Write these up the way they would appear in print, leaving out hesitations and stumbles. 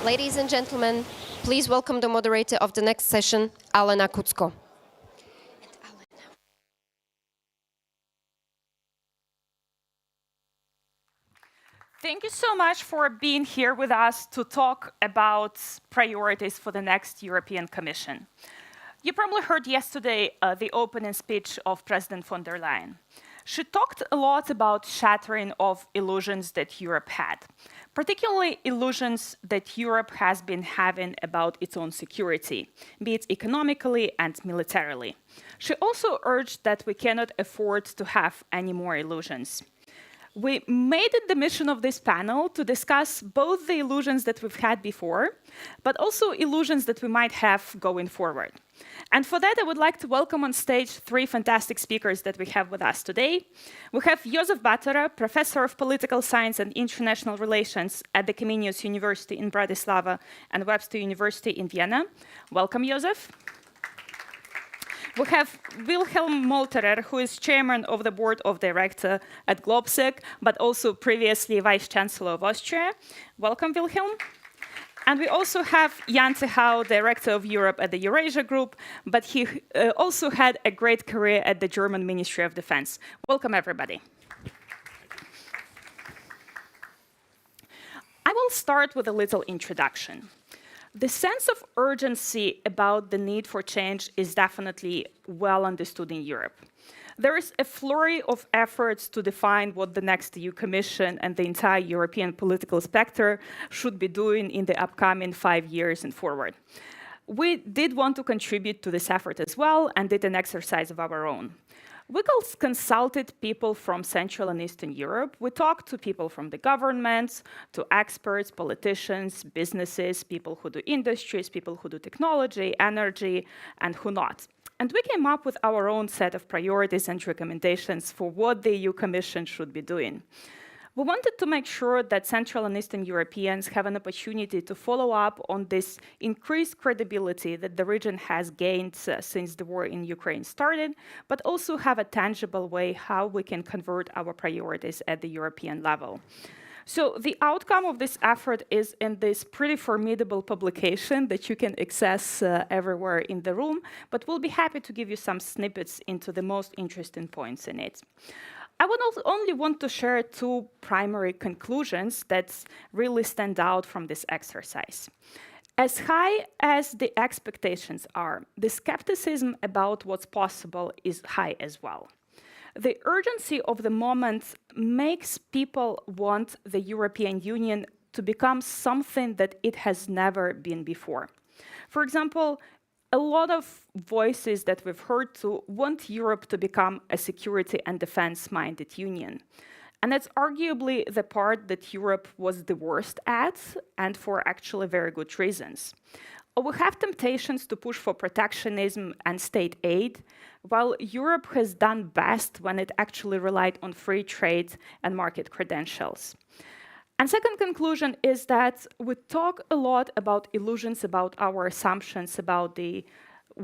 Ladies and gentlemen, please welcome the moderator of the next session, Alena Kudzko. Thank you so much for being here with us to talk about priorities for the next European Commission. You probably heard yesterday the opening speech of President von der Leyen. She talked a lot about shattering of illusions that Europe had, particularly illusions that Europe has been having about its own security, be it economically and militarily. She also urged that we cannot afford to have any more illusions. We made it the mission of this panel to discuss both the illusions that we've had before, but also illusions that we might have going forward. And for that, I would like to welcome on stage three fantastic speakers that we have with us today. We have Jozef Bátora, Professor of Political Science and International Relations at the Comenius University in Bratislava and Webster University in Vienna. Welcome, Jozef. We have Wilhelm Molterer, who is chairman of the board of directors at GLOBSEC, but also previously vice chancellor of Austria. Welcome, Wilhelm. And we also have Techau, director of Europe at the Eurasia group, but he also had a great career at the German Ministry of Defense. Welcome, everybody. I will start with a little introduction. The sense of urgency about the need for change is definitely well understood in Europe. There is a flurry of efforts to define what the next EU Commission and the entire European political spectre should be doing in the upcoming 5 years and forward. We did want to contribute to this effort as well and did an exercise of our own. We consulted people from Central and Eastern Europe. We talked to people from the governments, to experts, politicians, businesses, people who do industries, people who do technology, energy, and who not. And we came up with our own set of priorities and recommendations for what the EU Commission should be doing. We wanted to make sure that Central and Eastern Europeans have an opportunity to follow up on this increased credibility that the region has gained since the war in Ukraine started, but also have a tangible way how we can convert our priorities at the European level. So the outcome of this effort is in this pretty formidable publication that you can access everywhere in the room, but we'll be happy to give you some snippets into the most interesting points in it. I would only want to share two primary conclusions that really stand out from this exercise. As high as the expectations are, the skepticism about what's possible is high as well. The urgency of the moment makes people want the European Union to become something that it has never been before. For example, a lot of voices that we've heard to want Europe to become a security and defense-minded union. And that's arguably the part that Europe was the worst at, and for actually very good reasons. We have temptations to push for protectionism and state aid, while Europe has done best when it actually relied on free trade and market credentials. And second conclusion is that we talk a lot about illusions, about our assumptions about the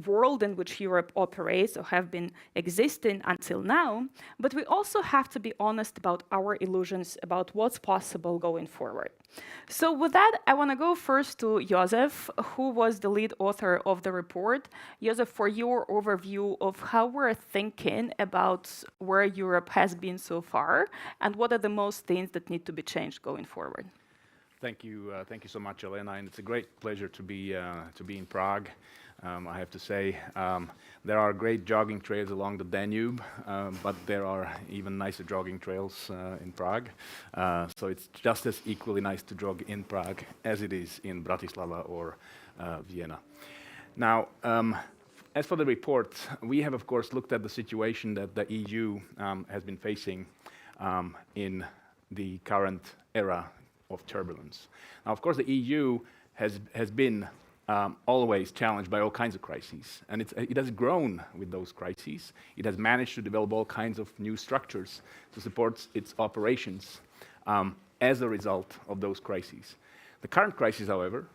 world in which Europe operates or have been existing until now, but we also have to be honest about our illusions about what's possible going forward. So with that, I want to go first to Jozef, who was the lead author of the report. Jozef, for your overview of how we're thinking about where Europe has been so far and what are the most things that need to be changed going forward. Thank you so much, Alena, and it's a great pleasure to be in Prague. I have to say, there are great jogging trails along the Danube, but there are even nicer jogging trails in Prague. So it's just as equally nice to jog in Prague as it is in Bratislava or Vienna. Now, as for the report, we have, of course, looked at the situation that the EU has been facing in the current era of turbulence. Now, of course, the EU has been always challenged by all kinds of crises, and it has grown with those crises. It has managed to develop all kinds of new structures to support its operations as a result of those crises. The current crisis, however,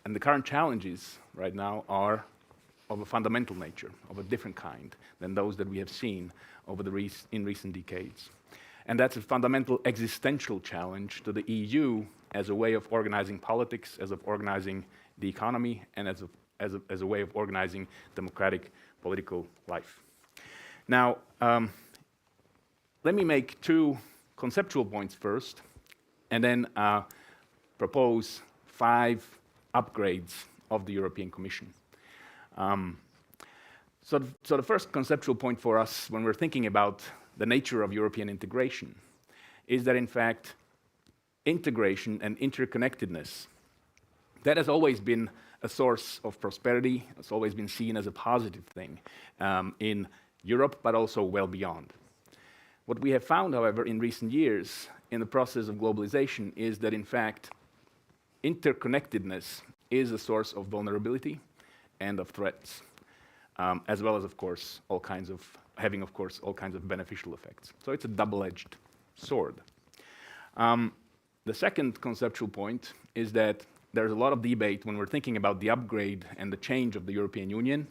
and the current challenges right now are of a fundamental nature, of a different kind than those that we have seen over in recent decades. And that's a fundamental existential challenge to the EU as a way of organizing politics, as of organizing the economy, and as a way of organizing democratic political life. Now, let me make two conceptual points first, and then propose 5 upgrades of the European Commission. So the first conceptual point for us when we're thinking about the nature of European integration is that, in fact, integration and interconnectedness, that has always been a source of prosperity. It's always been seen as a positive thing in Europe, but also well beyond. What we have found, however, in recent years in the process of globalization is that, in fact, interconnectedness is a source of vulnerability and of threats, as well as, of course, all kinds of beneficial effects. So it's a double-edged sword. The second conceptual point is that there's a lot of debate when we're thinking about the upgrade and the change of the European Union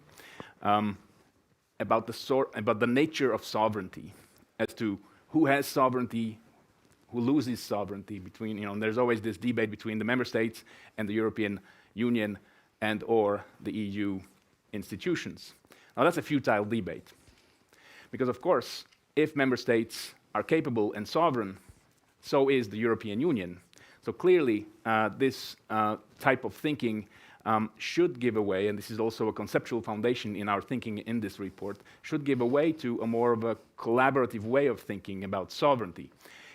about the nature of sovereignty, as to who has sovereignty, who loses sovereignty between, and there's always this debate between the member states and the European Union and or the EU institutions. Now that's a futile debate, because of course, if member states are capable and sovereign, so is the European Union. So clearly, this type of thinking should give away, and this is also a conceptual foundation in our thinking in this report, should give away to a more of a collaborative way of thinking about sovereignty.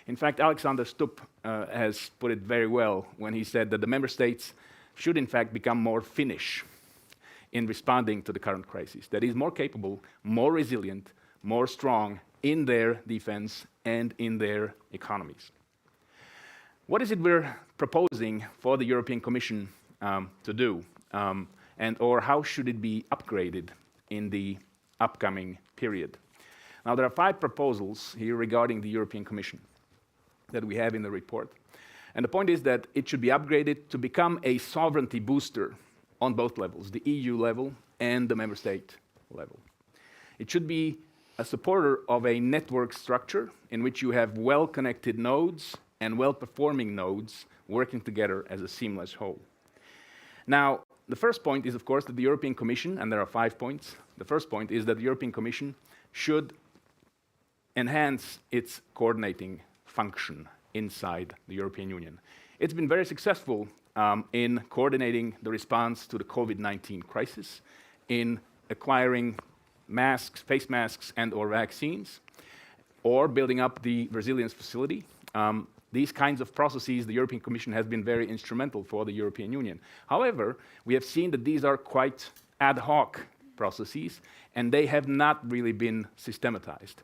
In fact, Alexander Stubb has put it very well when he said that the member states should in fact become more Finnish in responding to the current crisis. That is, more capable, more resilient, more strong in their defense and in their economies. What is it we're proposing for the European Commission to do, or how should it be upgraded in the upcoming period? Now, there are 5 proposals here regarding the European Commission that we have in the report. And the point is that it should be upgraded to become a sovereignty booster on both levels, the EU level and the member state level. It should be a supporter of a network structure in which you have well-connected nodes and well-performing nodes working together as a seamless whole. Now, the first point is, of course, that the European Commission, and there are 5 points. The first point is that the European Commission should enhance its coordinating function inside the European Union. It's been very successful in coordinating the response to the COVID-19 crisis, in acquiring masks, face masks, and or vaccines, or building up the resilience facility. These kinds of processes, the European Commission has been very instrumental for the European Union. However, we have seen that these are quite ad hoc processes, and they have not really been systematized.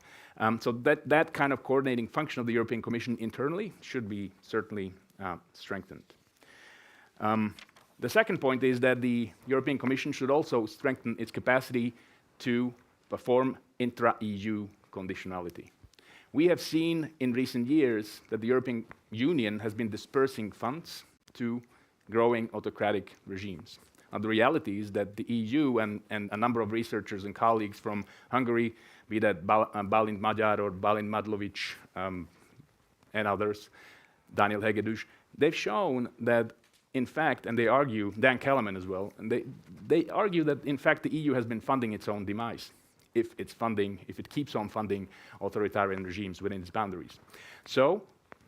So that kind of coordinating function of the European Commission internally should be certainly strengthened. The second point is that the European Commission should also strengthen its capacity to perform intra-EU conditionality. We have seen in recent years that the European Union has been dispersing funds to growing autocratic regimes. Now, the reality is that the EU and a number of researchers and colleagues from Hungary, be that Balint Magyar or Balint Madlovic and others, Daniel Hegedűs, they've shown that, in fact, and they argue, Dan Kellerman as well, and they argue that, in fact, the EU has been funding its own demise if it keeps on funding authoritarian regimes within its boundaries. So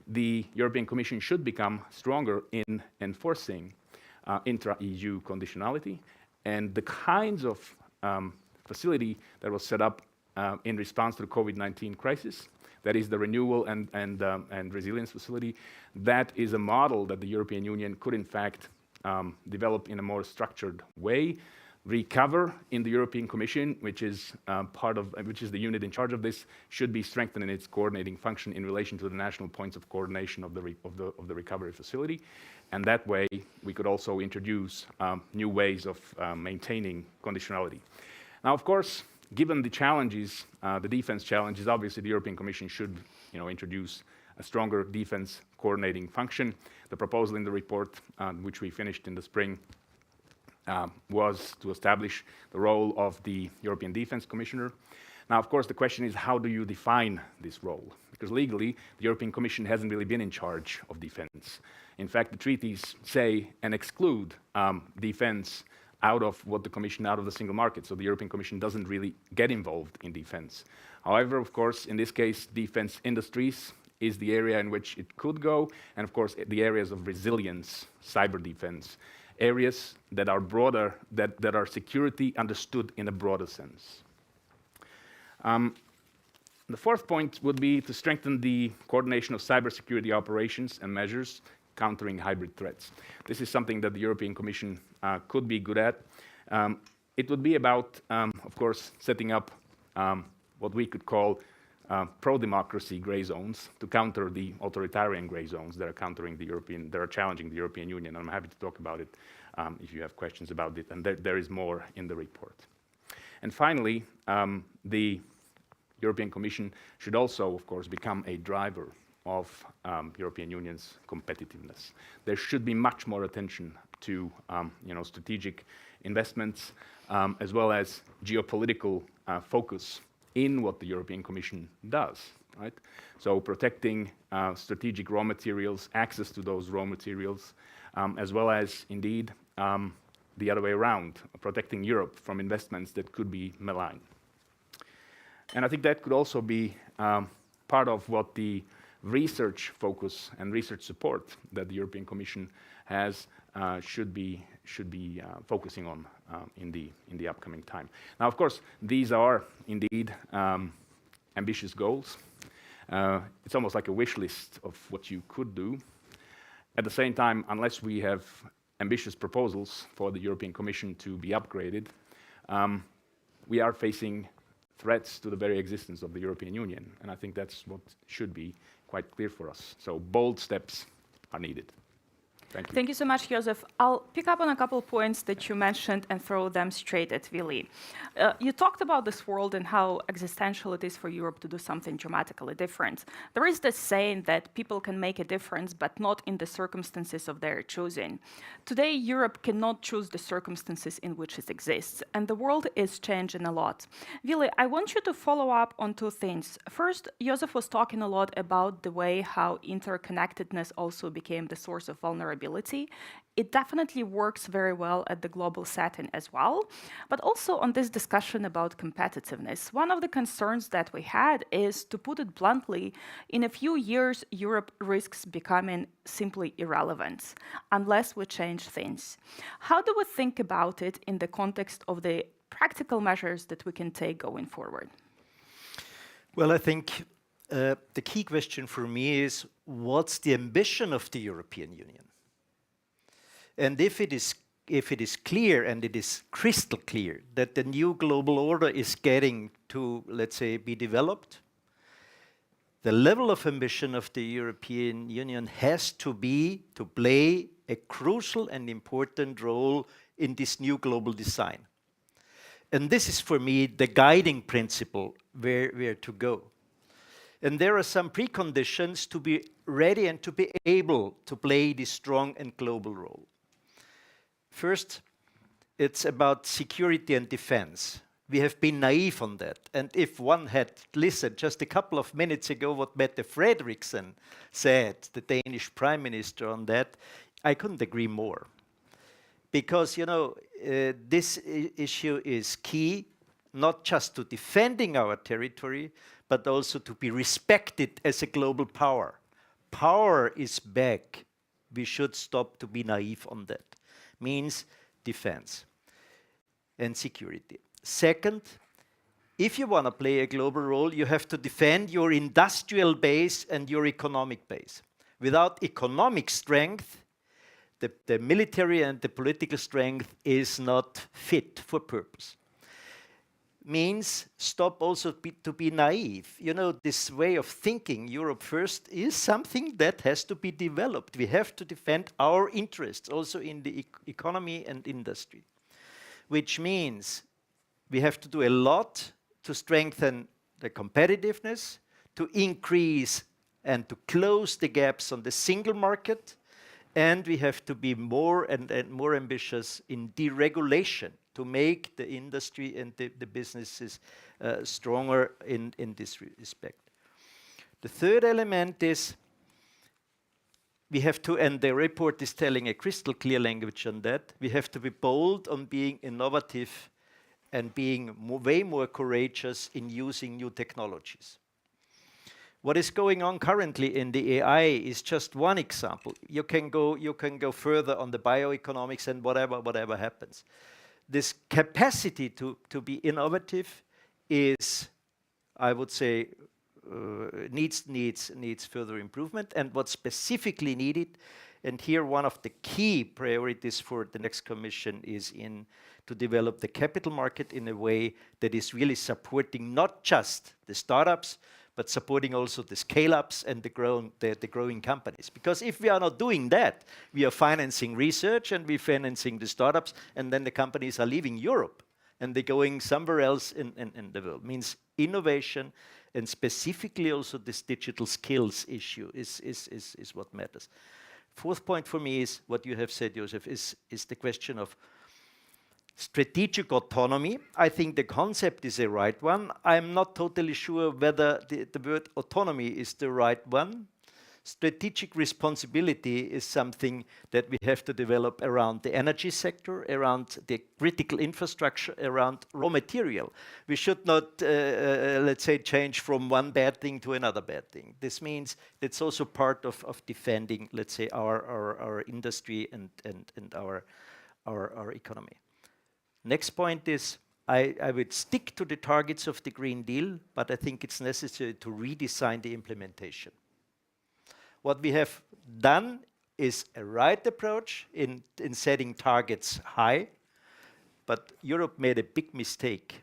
the European Commission should become stronger in enforcing intra-EU conditionality, and the kinds of facility that was set up in response to the COVID-19 crisis, that is the renewal and resilience facility, that is a model that the European Union could in fact develop in a more structured way. Recover in the European Commission, which is the unit in charge of this, should be strengthened in its coordinating function in relation to the national points of coordination of the recovery facility, and that way we could also introduce new ways of maintaining conditionality. Now, of course, given the challenges, the defense challenges, obviously the European Commission should, introduce a stronger defense coordinating function. The proposal in the report, which we finished in the spring, was to establish the role of the European Defense Commissioner. Now, of course, the question is, how do you define this role? Because legally, the European Commission hasn't really been in charge of defense. In fact, the treaties say and exclude defense out of what the Commission, out of the single market. So the European Commission doesn't really get involved in defense. However, of course, in this case, defense industries is the area in which it could go, and of course, the areas of resilience, cyber defense, areas that are broader, that are security understood in a broader sense. The fourth point would be to strengthen the coordination of cybersecurity operations and measures countering hybrid threats. This is something that the European Commission could be good at. It would be about, of course, setting up what we could call pro-democracy gray zones to counter the authoritarian gray zones that are challenging the European Union. I'm happy to talk about it if you have questions about it, and there is more in the report. And finally, the European Commission should also, of course, become a driver of European Union's competitiveness. There should be much more attention to strategic investments as well as geopolitical focus in what the European Commission does, right? So protecting strategic raw materials, access to those raw materials, as well as, indeed, the other way around, protecting Europe from investments that could be malign. And I think that could also be part of what the research focus and research support that the European Commission has should be focusing on in the upcoming time. Now, of course, these are indeed ambitious goals. It's almost like a wish list of what you could do. At the same time, unless we have ambitious proposals for the European Commission to be upgraded, we are facing threats to the very existence of the European Union, and I think that's what should be quite clear for us. So bold steps are needed. Thank you. Thank you so much, Jozef. I'll pick up on a couple points that you mentioned and throw them straight at Willy. You talked about this world and how existential it is for Europe to do something dramatically different. There is this saying that people can make a difference, but not in the circumstances of their choosing. Today, Europe cannot choose the circumstances in which it exists, and the world is changing a lot. Willy, I want you to follow up on two things. First, Jozef was talking a lot about the way how interconnectedness also became the source of vulnerability. It definitely works very well at the global setting as well, but also on this discussion about competitiveness. One of the concerns that we had is, to put it bluntly, in a few years, Europe risks becoming simply irrelevant unless we change things. How do we think about it in the context of the practical measures that we can take going forward? Well, I think the key question for me is, what's the ambition of the European Union? And if it is clear, and it is crystal clear, that the new global order is getting to, let's say, be developed, the level of ambition of the European Union has to be to play a crucial and important role in this new global design. And this is, for me, the guiding principle where to go. And there are some preconditions to be ready and to be able to play this strong and global role. First, it's about security and defense. We have been naive on that. And if one had listened just a couple of minutes ago what Mette Frederiksen said, the Danish Prime Minister, on that, I couldn't agree more. Because, this issue is key, not just to defending our territory, but also to be respected as a global power. Power is back. We should stop to be naive on that. Means defense and security. Second, if you want to play a global role, you have to defend your industrial base and your economic base. Without economic strength, the military and the political strength is not fit for purpose. Means stop also to be naive. This way of thinking, Europe first, is something that has to be developed. We have to defend our interests also in the economy and industry, which means we have to do a lot to strengthen the competitiveness, to increase and to close the gaps on the single market, and we have to be more and more ambitious in deregulation, to make the industry and the businesses stronger in this respect. The third element is we have to, and the report is telling a crystal clear language on that, we have to be bold on being innovative and being way more courageous in using new technologies. What is going on currently in the AI is just one example. You can go further on the bioeconomics and whatever happens. This capacity to be innovative is, I would say, needs further improvement. And what's specifically needed, and here one of the key priorities for the next Commission is to develop the capital market in a way that is really supporting not just the startups, but supporting also the scale-ups and the growing companies. Because if we are not doing that, we are financing research and we're financing the startups, and then the companies are leaving Europe and they're going somewhere else in the world. Means innovation, and specifically also this digital skills issue is what matters. Fourth point for me is what you have said, Jozef, is the question of strategic autonomy. I think the concept is a right one. I'm not totally sure whether the word autonomy is the right one. Strategic responsibility is something that we have to develop around the energy sector, around the critical infrastructure, around raw material. We should not, let's say, change from one bad thing to another bad thing. This means it's also part of defending, let's say, our industry and our economy. Next point is, I would stick to the targets of the Green Deal, but I think it's necessary to redesign the implementation. What we have done is a right approach in setting targets high, but Europe made a big mistake.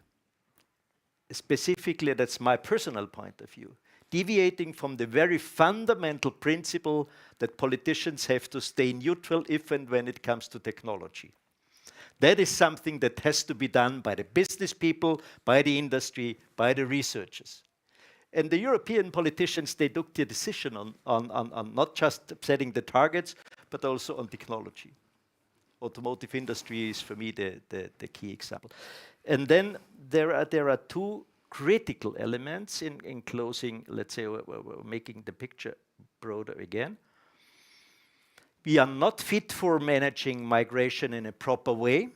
Specifically, that's my personal point of view, deviating from the very fundamental principle that politicians have to stay neutral if and when it comes to technology. That is something that has to be done by the business people, by the industry, by the researchers. And the European politicians, they took the decision on not just setting the targets, but also on technology. Automotive industry is, for me, the key example. And then there are two critical elements in closing, let's say, we're making the picture broader again. We are not fit for managing migration in a proper way.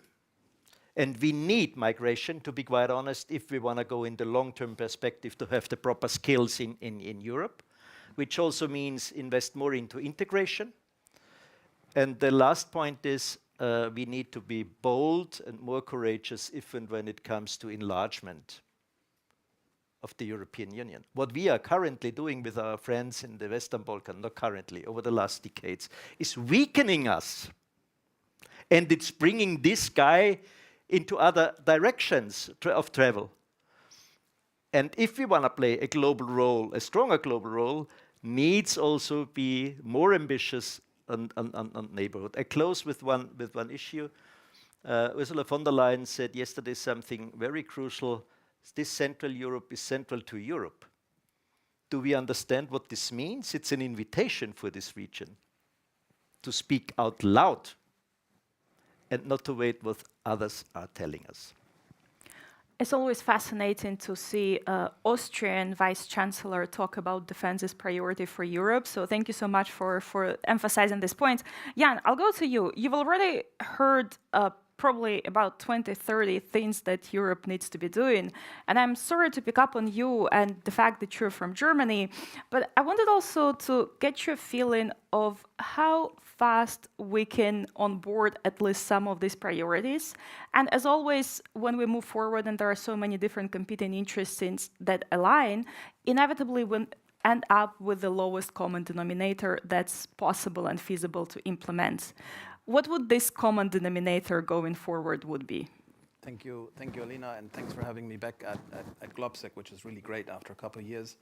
And we need migration, to be quite honest, if we want to go in the long-term perspective to have the proper skills in Europe, which also means invest more into integration. And the last point is we need to be bold and more courageous if and when it comes to enlargement of the European Union. What we are currently doing with our friends in the Western Balkans, not currently, over the last decades, is weakening us. And it's bringing this guy into other directions of travel. And if we want to play a global role, a stronger global role, needs also be more ambitious on neighborhood. I close with one issue. Ursula von der Leyen said yesterday something very crucial. This Central Europe is central to Europe. Do we understand what this means? It's an invitation for this region to speak out loud and not to wait what others are telling us. It's always fascinating to see Austrian Vice Chancellor talk about defense as priority for Europe. So thank you so much for emphasizing this point. Jan, I'll go to you. You've already heard probably about 20, 30 things that Europe needs to be doing. And I'm sorry to pick up on you and the fact that you're from Germany, but I wanted also to get your feeling of how fast we can onboard at least some of these priorities. And as always, when we move forward and there are so many different competing interests that align, inevitably we end up with the lowest common denominator that's possible and feasible to implement. What would this common denominator going forward would be? Thank you, Alena, and thanks for having me back at GLOBSEC, which is really great after a couple of years.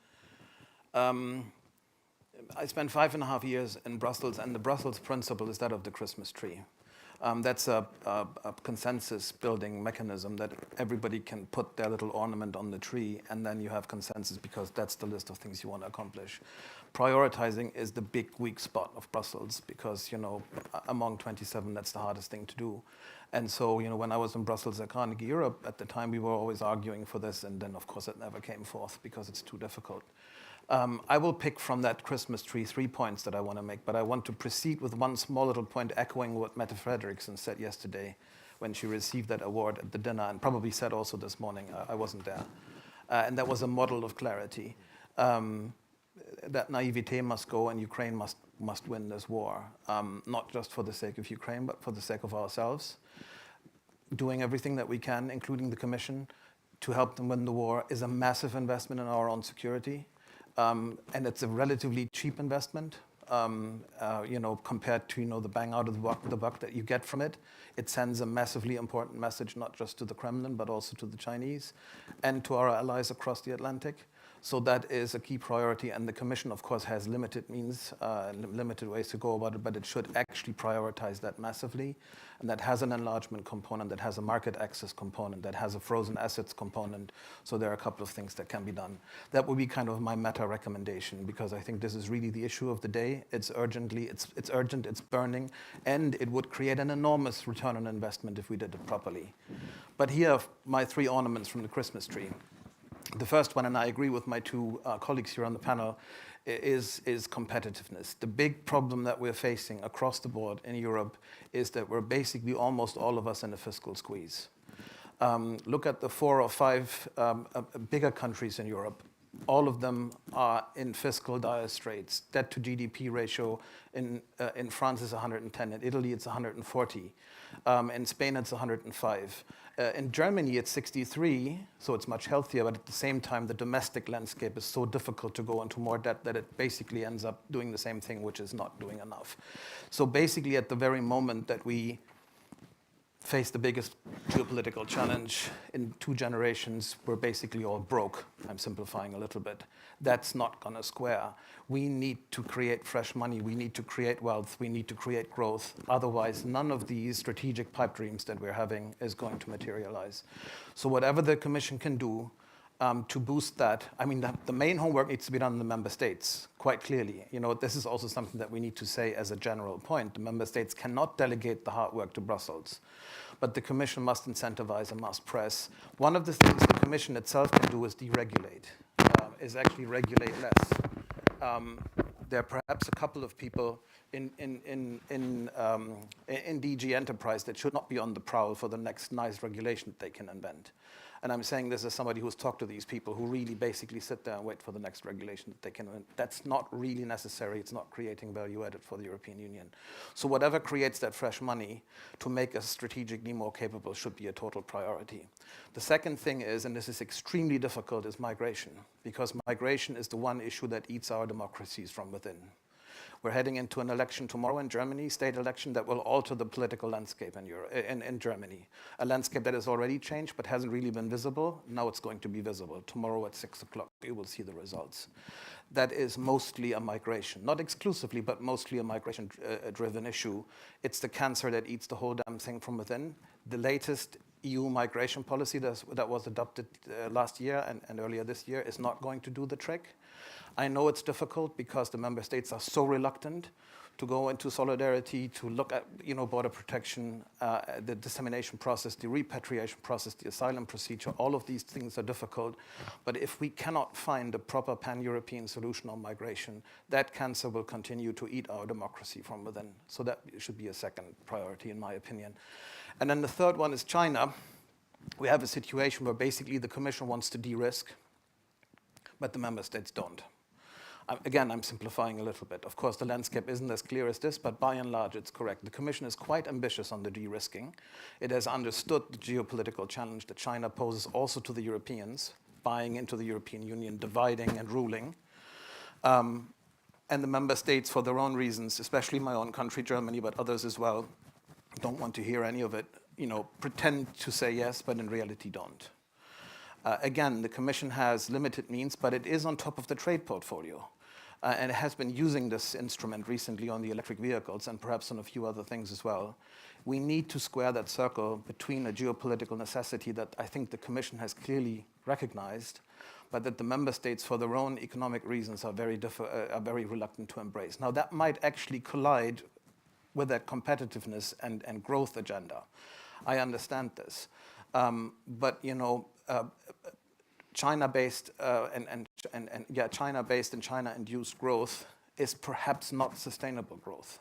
I spent 5.5 years in Brussels, and the Brussels principle is that of the Christmas tree. That's a consensus-building mechanism that everybody can put their little ornament on the tree, and then you have consensus because that's the list of things you want to accomplish. Prioritizing is the big weak spot of Brussels because, among 27, that's the hardest thing to do. And so, when I was in Brussels at Carnegie Europe, at the time we were always arguing for this, and then, of course, it never came forth because it's too difficult. I will pick from that Christmas tree 3 points that I want to make, but I want to proceed with one small little point echoing what Mette Frederiksen said yesterday when she received that award at the dinner, and probably said also this morning. I wasn't there. And that was a model of clarity. That naivete must go, and Ukraine must win this war, not just for the sake of Ukraine, but for the sake of ourselves. Doing everything that we can, including the Commission, to help them win the war is a massive investment in our own security. And it's a relatively cheap investment, compared to the bang out of the buck that you get from it. It sends a massively important message, not just to the Kremlin, but also to the Chinese and to our allies across the Atlantic. So that is a key priority, and the Commission, of course, has limited means, limited ways to go about it, but it should actually prioritize that massively. And that has an enlargement component, that has a market access component, that has a frozen assets component. So there are a couple of things that can be done. That would be kind of my meta recommendation, because I think this is really the issue of the day. It's urgent, it's burning, and it would create an enormous return on investment if we did it properly. But here are my 3 ornaments from the Christmas tree. The first one, and I agree with my 2 colleagues here on the panel, is competitiveness. The big problem that we're facing across the board in Europe is that we're basically almost all of us in a fiscal squeeze. Look at the 4 or 5 bigger countries in Europe. All of them are in fiscal dire straits. Debt to GDP ratio in France is 110. In Italy, it's 140. In Spain, it's 105. In Germany, it's 63, so it's much healthier, but at the same time, the domestic landscape is so difficult to go into more debt that it basically ends up doing the same thing, which is not doing enough. So basically, at the very moment that we face the biggest geopolitical challenge in 2 generations, we're basically all broke. I'm simplifying a little bit. That's not going to square. We need to create fresh money. We need to create wealth. We need to create growth. Otherwise, none of these strategic pipe dreams that we're having is going to materialize. So whatever the Commission can do to boost that, I mean, the main homework needs to be done in the member states, quite clearly. This is also something that we need to say as a general point. The member states cannot delegate the hard work to Brussels, but the Commission must incentivize and must press. One of the things the Commission itself can do is deregulate, is actually regulate less. There are perhaps a couple of people in DG Enterprise that should not be on the prowl for the next nice regulation that they can invent. And I'm saying this as somebody who's talked to these people who really basically sit there and wait for the next regulation that they can invent. That's not really necessary. It's not creating value added for the European Union. So whatever creates that fresh money to make us strategically more capable should be a total priority. The second thing is, and this is extremely difficult, is migration, because migration is the one issue that eats our democracies from within. We're heading into an election tomorrow in Germany, state election, that will alter the political landscape in Germany. A landscape that has already changed but hasn't really been visible. Now it's going to be visible. Tomorrow at 6 o'clock, you will see the results. That is mostly a migration, not exclusively, but mostly a migration-driven issue. It's the cancer that eats the whole damn thing from within. The latest EU migration policy that was adopted last year and earlier this year is not going to do the trick. I know it's difficult because the member states are so reluctant to go into solidarity, to look at border protection, the dissemination process, the repatriation process, the asylum procedure. All of these things are difficult. But if we cannot find a proper pan-European solution on migration, that cancer will continue to eat our democracy from within. So that should be a second priority, in my opinion. And then the third one is China. We have a situation where basically the Commission wants to de-risk, but the member states don't. Again, I'm simplifying a little bit. Of course, the landscape isn't as clear as this, but by and large, it's correct. The Commission is quite ambitious on the de-risking. It has understood the geopolitical challenge that China poses also to the Europeans, buying into the European Union, dividing and ruling. And the member states, for their own reasons, especially my own country, Germany, but others as well, don't want to hear any of it, pretend to say yes, but in reality don't. Again, the Commission has limited means, but it is on top of the trade portfolio. And it has been using this instrument recently on the electric vehicles and perhaps on a few other things as well. We need to square that circle between a geopolitical necessity that I think the Commission has clearly recognized, but that the member states, for their own economic reasons, are very reluctant to embrace. Now, that might actually collide with that competitiveness and growth agenda. I understand this. But China-based and China-based and China-induced growth is perhaps not sustainable growth.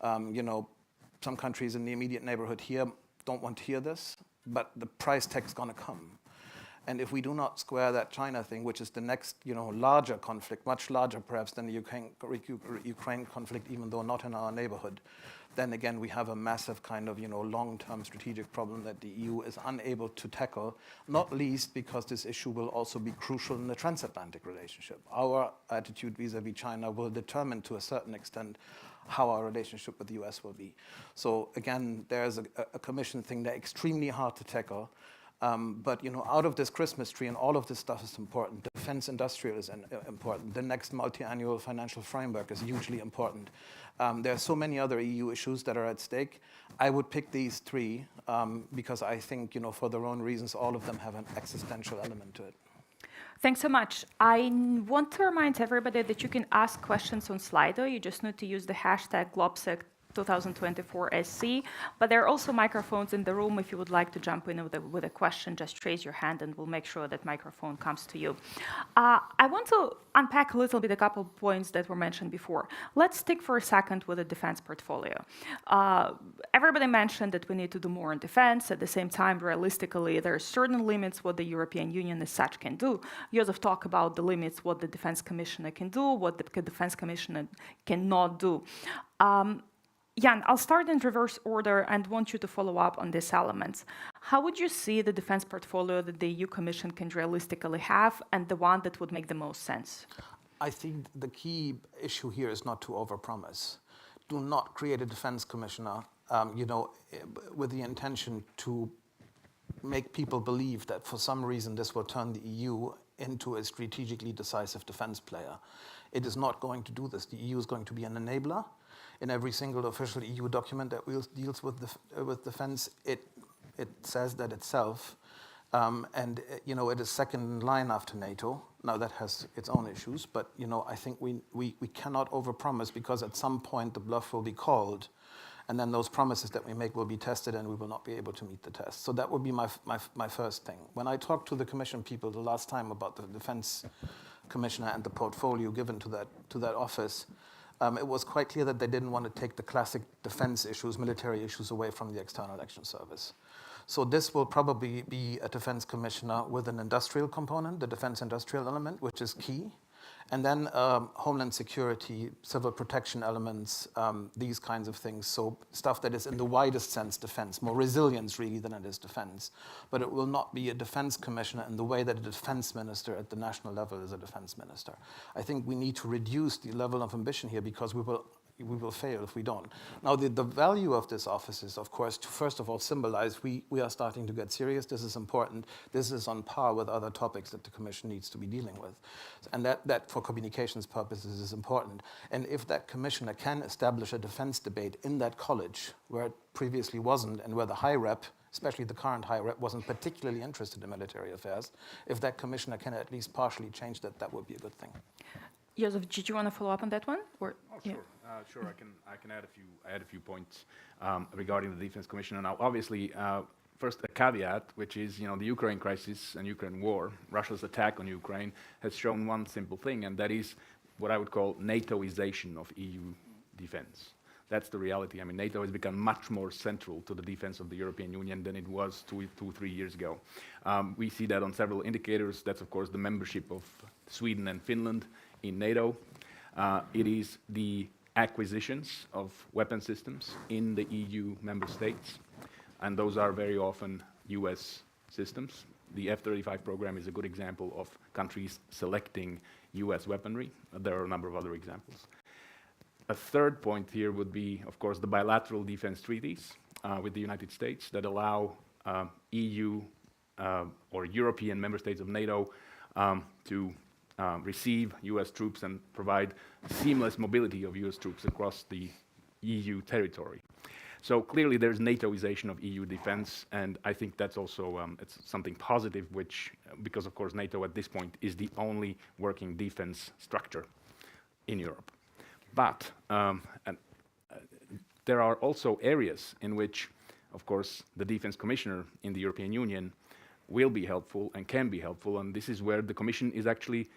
Some countries in the immediate neighborhood here don't want to hear this, but the price tag's going to come. And if we do not square that China thing, which is the next, larger conflict, much larger perhaps than the Ukraine conflict, even though not in our neighborhood, then again we have a massive kind of, long-term strategic problem that the EU is unable to tackle, not least because this issue will also be crucial in the transatlantic relationship. Our attitude vis-à-vis China will determine to a certain extent how our relationship with the US will be. So again, there's a Commission thing that's extremely hard to tackle. But out of this Christmas tree and all of this stuff is important. Defense industrial is important. The next multi-annual financial framework is hugely important. There are so many other EU issues that are at stake. I would pick these three because I think, for their own reasons, all of them have an existential element to it. Thanks so much. I want to remind everybody that you can ask questions on Slido. You just need to use the hashtag GLOBSEC 2024 SC, but there are also microphones in the room. If you would like to jump in with a question, just raise your hand and we'll make sure that microphone comes to you. I want to unpack a little bit a couple of points that were mentioned before. Let's stick for a second with the defense portfolio. Everybody mentioned that we need to do more on defense. At the same time, realistically, there are certain limits what the European Union as such can do. Jozef talked about the limits, what the Defense Commissioner can do, what the Defense Commissioner cannot do. Jan, I'll start in reverse order and want you to follow up on these elements. How would you see the defense portfolio that the EU Commission can realistically have and the one that would make the most sense? I think the key issue here is not to overpromise. Do not create a defense commissioner, with the intention to make people believe that for some reason this will turn the EU into a strategically decisive defense player. It is not going to do this. The EU is going to be an enabler. In every single official EU document that deals with defense, it says that itself, and it is second in line after NATO. Now that has its own issues, but I think we cannot overpromise because at some point the bluff will be called, and then those promises that we make will be tested, and we will not be able to meet the test. So that would be my first thing. When I talked to the Commission people the last time about the Defense Commissioner and the portfolio given to that office. It was quite clear that they didn't want to take the classic defense issues, military issues away from the External Action Service. So this will probably be a defense commissioner with an industrial component, the defense industrial element, which is key. And then homeland security, civil protection elements, these kinds of things. So stuff that is in the widest sense defense, more resilience really than it is defense. But it will not be a defense commissioner in the way that a defense minister at the national level is a defense minister. I think we need to reduce the level of ambition here because we will fail if we don't. Now, the value of this office is, of course, to first of all symbolize we are starting to get serious. This is important. This is on par with other topics that the Commission needs to be dealing with. And that for communications purposes is important. And if that commissioner can establish a defense debate in that college where it previously wasn't and where the high rep, especially the current high rep, wasn't particularly interested in military affairs, if that commissioner can at least partially change that, that would be a good thing. Jozef, did you want to follow up on that one? Or, sure. Sure, I can add a few points regarding the Defense Commissioner. Now, obviously, first a caveat, which is the Ukraine crisis and Ukraine war, Russia's attack on Ukraine has shown one simple thing, and that is what I would call NATOization of EU defense. That's the reality. I mean, NATO has become much more central to the defense of the European Union than it was 3 years ago. We see that on several indicators. That's, of course, the membership of Sweden and Finland in NATO. It is the acquisitions of weapon systems in the EU member states, and those are very often US systems. The F-35 program is a good example of countries selecting US weaponry. There are a number of other examples. A third point here would be, of course, the bilateral defense treaties with the United States that allow EU or European member states of NATO to receive US troops and provide seamless mobility of US troops across the EU territory. So clearly there's NATOization of EU defense, and I think that's also it's something positive, because of course NATO at this point is the only working defense structure in Europe. But there are also areas in which, of course, the Defense Commissioner in the European Union will be helpful and can be helpful, and this is where the Commission is actually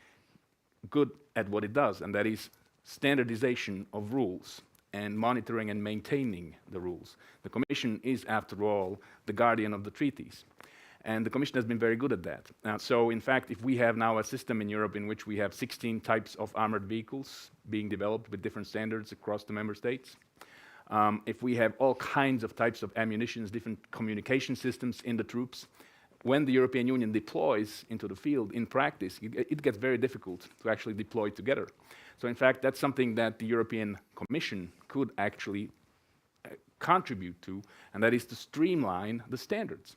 good at what it does, and that is standardization of rules and monitoring and maintaining the rules. The Commission is, after all, the guardian of the treaties. And the Commission has been very good at that. So, in fact, if we have now a system in Europe in which we have 16 types of armored vehicles being developed with different standards across the member states, if we have all kinds of types of ammunitions, different communication systems in the troops, when the European Union deploys into the field in practice, it gets very difficult to actually deploy together. So, in fact, that's something that the European Commission could actually contribute to, and that is to streamline the standards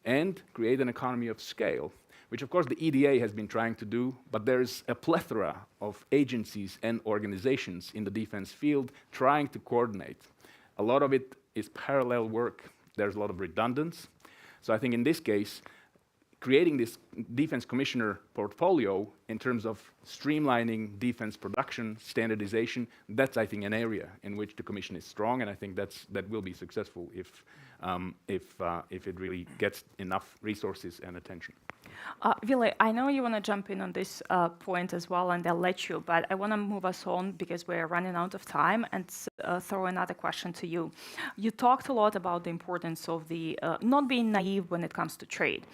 and create an economy of scale, which of course the EDA has been trying to do, but there's a plethora of agencies and organizations in the defense field trying to coordinate. A lot of it is parallel work. There's a lot of redundance. So I think in this case, creating this defense commissioner portfolio in terms of streamlining defense production, standardization, that's, I think, an area in which the Commission is strong, and I think that will be successful if it really gets enough resources and attention. Ville, I know you want to jump in on this point as well, and I'll let you, but I want to move us on because we're running out of time and throw another question to you. You talked a lot about the importance of the not being naive when it comes to trade.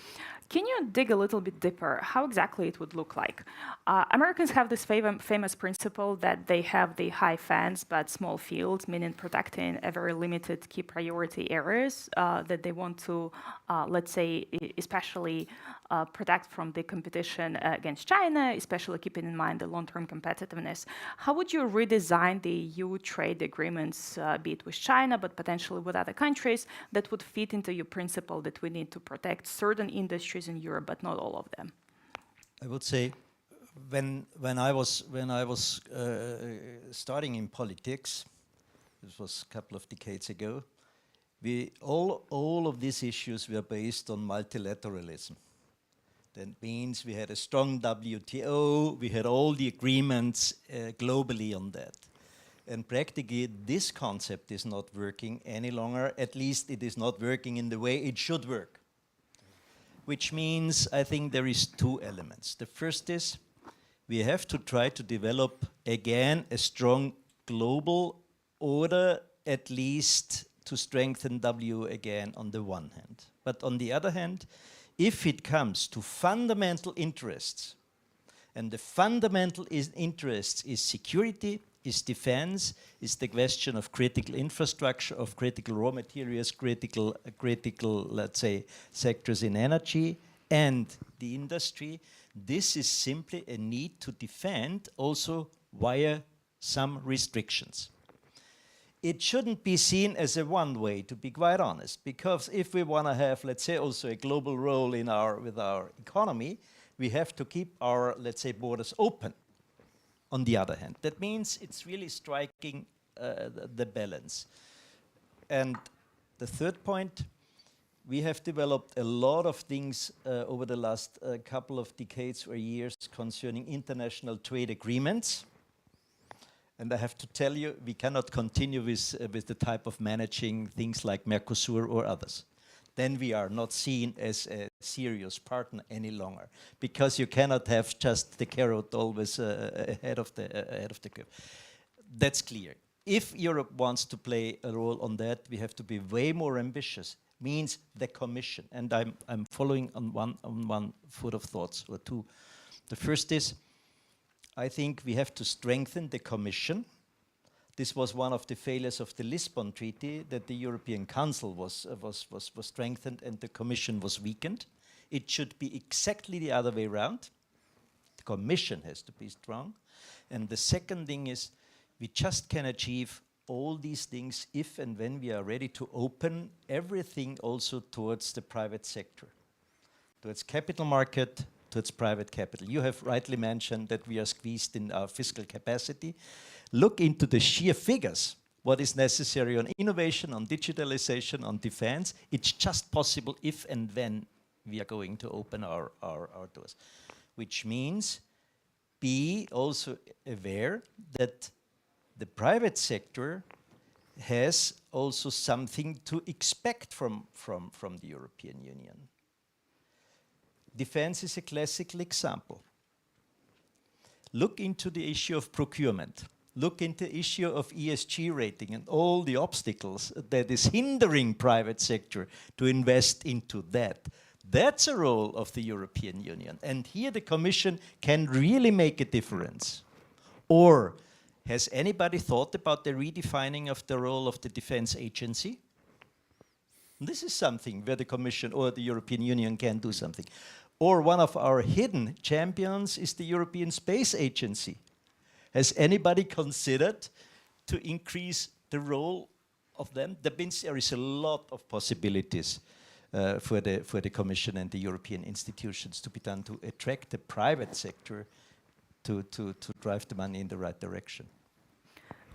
Can you dig a little bit deeper how exactly it would look like? Americans have this famous principle that they have the high fence but small fields, meaning protecting a very limited key priority areas that they want to, let's say, especially protect from the competition against China, especially keeping in mind the long-term competitiveness. How would you redesign the EU trade agreements, be it with China, but potentially with other countries, that would fit into your principle that we need to protect certain industries in Europe, but not all of them? I would say, when I was starting in politics, this was a couple of decades ago, all of these issues were based on multilateralism. That means we had a strong WTO, we had all the agreements globally on that. And practically this concept is not working any longer, at least it is not working in the way it should work. Which means, I think there is two elements. The first is, we have to try to develop again a strong global order, at least to strengthen W again on the one hand. But on the other hand, if it comes to fundamental interests, and the fundamental interests is security, is defense, is the question of critical infrastructure, of critical raw materials, critical, let's say, sectors in energy, and the industry, this is simply a need to defend also via some restrictions. It shouldn't be seen as a one way, to be quite honest, because if we want to have, let's say, also a global role in with our economy, we have to keep our, let's say, borders open. On the other hand, that means it's really striking the balance. And the third point, we have developed a lot of things over the last couple of decades or years concerning international trade agreements. And I have to tell you, we cannot continue with the type of managing things like Mercosur or others. Then we are not seen as a serious partner any longer, because you cannot have just the carrot always ahead of the curve. That's clear. If Europe wants to play a role on that, we have to be way more ambitious. Means the Commission, and I'm following on one foot of thoughts or two. The first is, I think we have to strengthen the Commission. This was one of the failures of the Lisbon Treaty, that the European Council was strengthened and the Commission was weakened. It should be exactly the other way around. The Commission has to be strong. And the second thing is, we just can achieve all these things if and when we are ready to open everything also towards the private sector, towards capital market, towards private capital. You have rightly mentioned that we are squeezed in our fiscal capacity. Look into the sheer figures, what is necessary on innovation, on digitalization, on defense. It's just possible if and when we are going to open our doors. Which means be also aware that the private sector has also something to expect from the European Union. Defense is a classical example. look into the issue of procurement. Look into the issue of ESG rating and all the obstacles that is hindering private sector to invest into that. That's a role of the European Union. And here the Commission can really make a difference. Or has anybody thought about the redefining of the role of the Defense Agency? This is something where the Commission or the European Union can do something. Or one of our hidden champions is the European Space Agency. Has anybody considered to increase the role of them? There is a lot of possibilities for the Commission and the European institutions to be done to attract the private sector to drive the money in the right direction.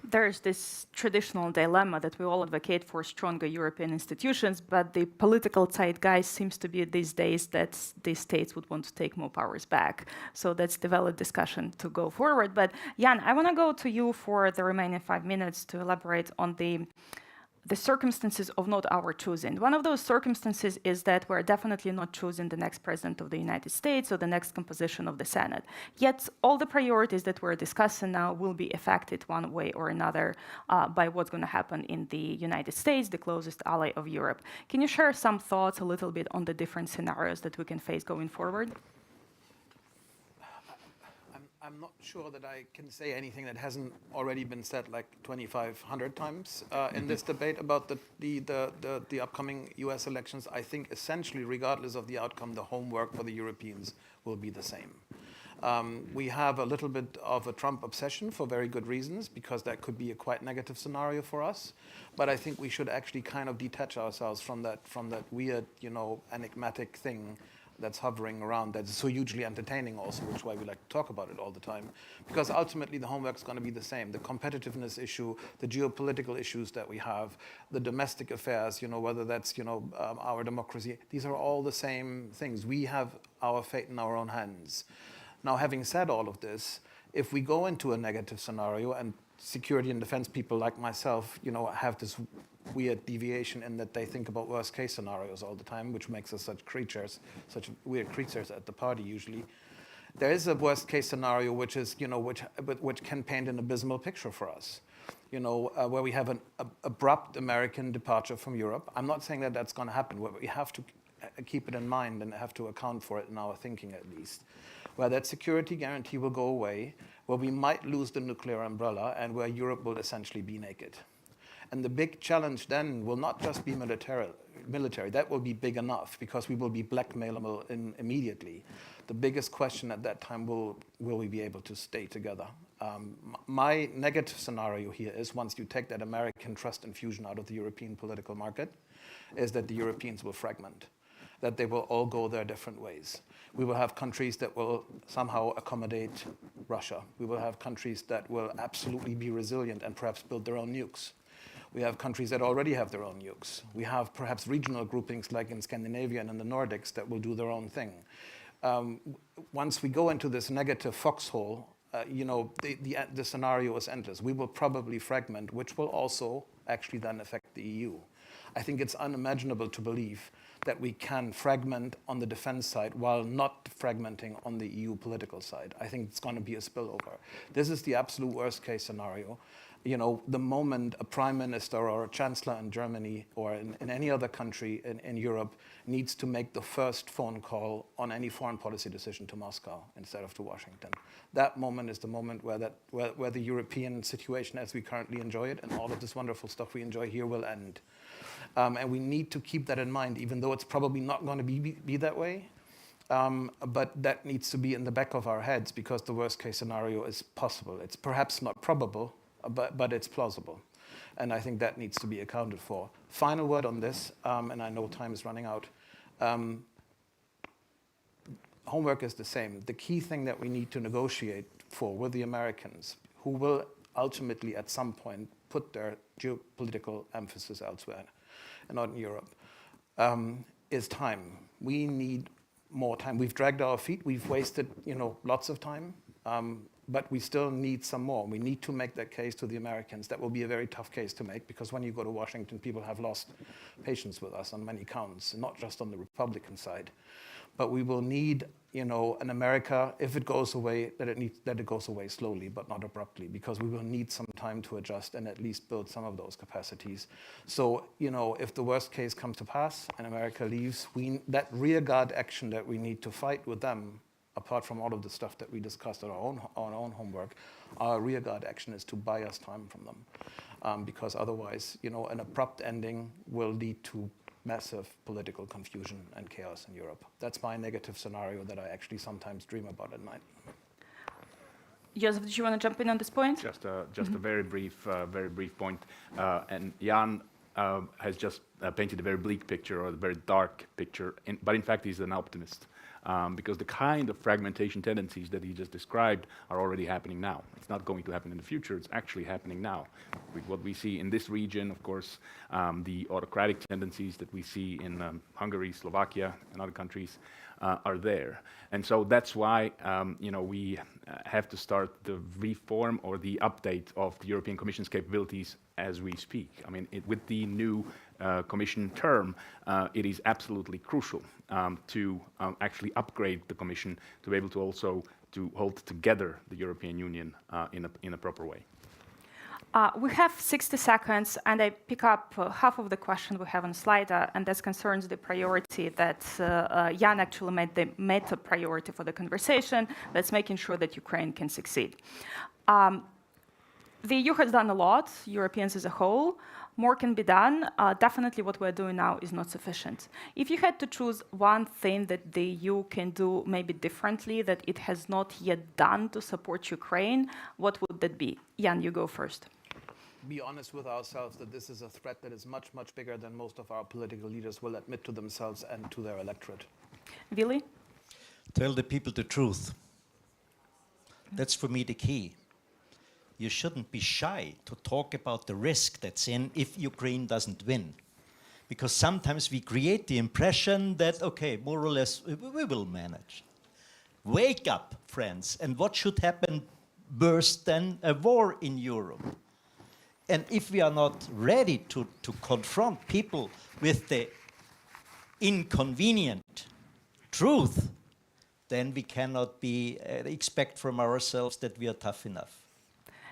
There's this traditional dilemma that we all advocate for stronger European institutions, but the political zeitgeist seems to be these days that the states would want to take more powers back. So that's the valid discussion to go forward. But Jan, I want to go to you for the remaining 5 minutes to elaborate on the circumstances of not our choosing. One of those circumstances is that we're definitely not choosing the next president of the United States or the next composition of the Senate. Yet all the priorities that we're discussing now will be affected one way or another by what's going to happen in the United States, the closest ally of Europe. Can you share some thoughts a little bit on the different scenarios that we can face going forward? I'm not sure that I can say anything that hasn't already been said like 2,500 times in this debate about the upcoming US elections. I think essentially, regardless of the outcome, the homework for the Europeans will be the same. We have a little bit of a Trump obsession for very good reasons, because that could be a quite negative scenario for us. But I think we should actually kind of detach ourselves from that weird, enigmatic thing that's hovering around, that's so hugely entertaining also, which is why we like to talk about it all the time. Because ultimately the homework's going to be the same. The competitiveness issue, the geopolitical issues that we have, the domestic affairs, whether that's, our democracy, these are all the same things. We have our fate in our own hands. Now, having said all of this, if we go into a negative scenario, and security and defense people like myself, have this weird deviation in that they think about worst case scenarios all the time, which makes us such weird creatures at the party usually. There is a worst case scenario which is, which can paint an abysmal picture for us. Where we have an abrupt American departure from Europe. I'm not saying that that's going to happen, but we have to keep it in mind and have to account for it in our thinking at least. Where that security guarantee will go away, where we might lose the nuclear umbrella, and where Europe will essentially be naked. And the big challenge then will not just be military. That will be big enough, because we will be blackmailable immediately. The biggest question at that time will we be able to stay together? My negative scenario here is, once you take that American trust infusion out of the European political market, is that the Europeans will fragment, that they will all go their different ways. We will have countries that will somehow accommodate Russia. We will have countries that will absolutely be resilient and perhaps build their own nukes. We have countries that already have their own nukes. We have perhaps regional groupings like in Scandinavia and in the Nordics that will do their own thing. Once we go into this negative foxhole, the scenario is endless. We will probably fragment, which will also actually then affect the EU. I think it's unimaginable to believe that we can fragment on the defense side while not fragmenting on the EU political side. I think it's going to be a spillover. This is the absolute worst case scenario. The moment a prime minister or a chancellor in Germany or in any other country in Europe needs to make the first phone call on any foreign policy decision to Moscow instead of to Washington. That moment is the moment where the European situation as we currently enjoy it and all of this wonderful stuff we enjoy here will end. And we need to keep that in mind, even though it's probably not going to be that way. But that needs to be in the back of our heads, because the worst case scenario is possible. It's perhaps not probable, but it's plausible. And I think that needs to be accounted for. Final word on this, and I know time is running out. Homework is the same. The key thing that we need to negotiate for with the Americans, who will ultimately at some point put their geopolitical emphasis elsewhere and not in Europe, is time. We need more time. We've dragged our feet. We've wasted, lots of time. But we still need some more. We need to make that case to the Americans. That will be a very tough case to make, because when you go to Washington, people have lost patience with us on many counts, not just on the Republican side. But we will need, and America, if it goes away, that it goes away slowly, but not abruptly, because we will need some time to adjust and at least build some of those capacities. So, if the worst case comes to pass and America leaves, that rearguard action that we need to fight with them, apart from all of the stuff that we discussed on our own homework, our rearguard action is to buy us time from them, because otherwise, an abrupt ending will lead to massive political confusion and chaos in Europe. That's my negative scenario that I actually sometimes dream about at night. Jozef, did you want to jump in on this point? Just a very brief point. And Jan has just painted a very bleak picture or a very dark picture, but in fact he's an optimist. Because the kind of fragmentation tendencies that he just described are already happening now. It's not going to happen in the future, it's actually happening now. What we see in this region, of course, the autocratic tendencies that we see in Hungary, Slovakia, and other countries are there. And so that's why we have to start the reform or the update of the European Commission's capabilities as we speak. I mean, with the new Commission term, it is absolutely crucial to actually upgrade the Commission to be able to also to hold together the European Union in a proper way. We have 60 seconds, and I pick up half of the question we have on slide, and that concerns the priority that Jan actually made the meta priority for the conversation. That's making sure that Ukraine can succeed. The EU has done a lot, Europeans as a whole. More can be done. Definitely what we're doing now is not sufficient. If you had to choose one thing that the EU can do maybe differently, that it has not yet done to support Ukraine, what would that be? Jan, you go first. Be honest with ourselves that this is a threat that is much, much bigger than most of our political leaders will admit to themselves and to their electorate. Willy? Tell the people the truth. That's for me the key. You shouldn't be shy to talk about the risk that's in if Ukraine doesn't win. Because sometimes we create the impression that, okay, more or less, we will manage. Wake up, friends, and what should happen worse than a war in Europe? And if we are not ready to confront people with the inconvenient truth, then we cannot expect from ourselves that we are tough enough.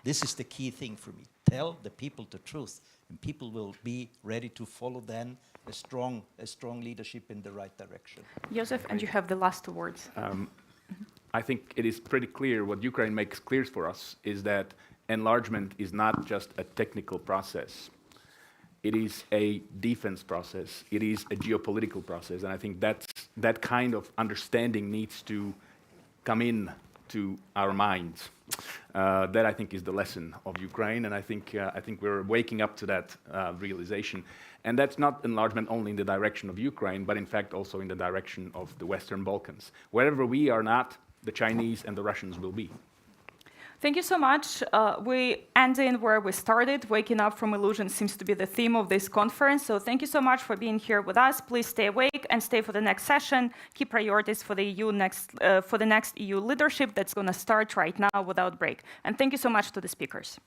This is the key thing for me. Tell the people the truth, and people will be ready to follow then a strong leadership in the right direction. Jozef, and you have the last two words. I think it is pretty clear what Ukraine makes clear for us is that enlargement is not just a technical process. It is a defense process. It is a geopolitical process. And I think that kind of understanding needs to come in to our minds. That I think is the lesson of Ukraine, and I think we're waking up to that realization. And that's not enlargement only in the direction of Ukraine, but in fact also in the direction of the Western Balkans. Wherever we are not, the Chinese and the Russians will be. Thank you so much. We end in where we started. Waking up from illusion seems to be the theme of this conference. So thank you so much for being here with us. Please stay awake and stay for the next session. Key priorities for the for the next EU leadership that's going to start right now without break. And thank you so much to the speakers.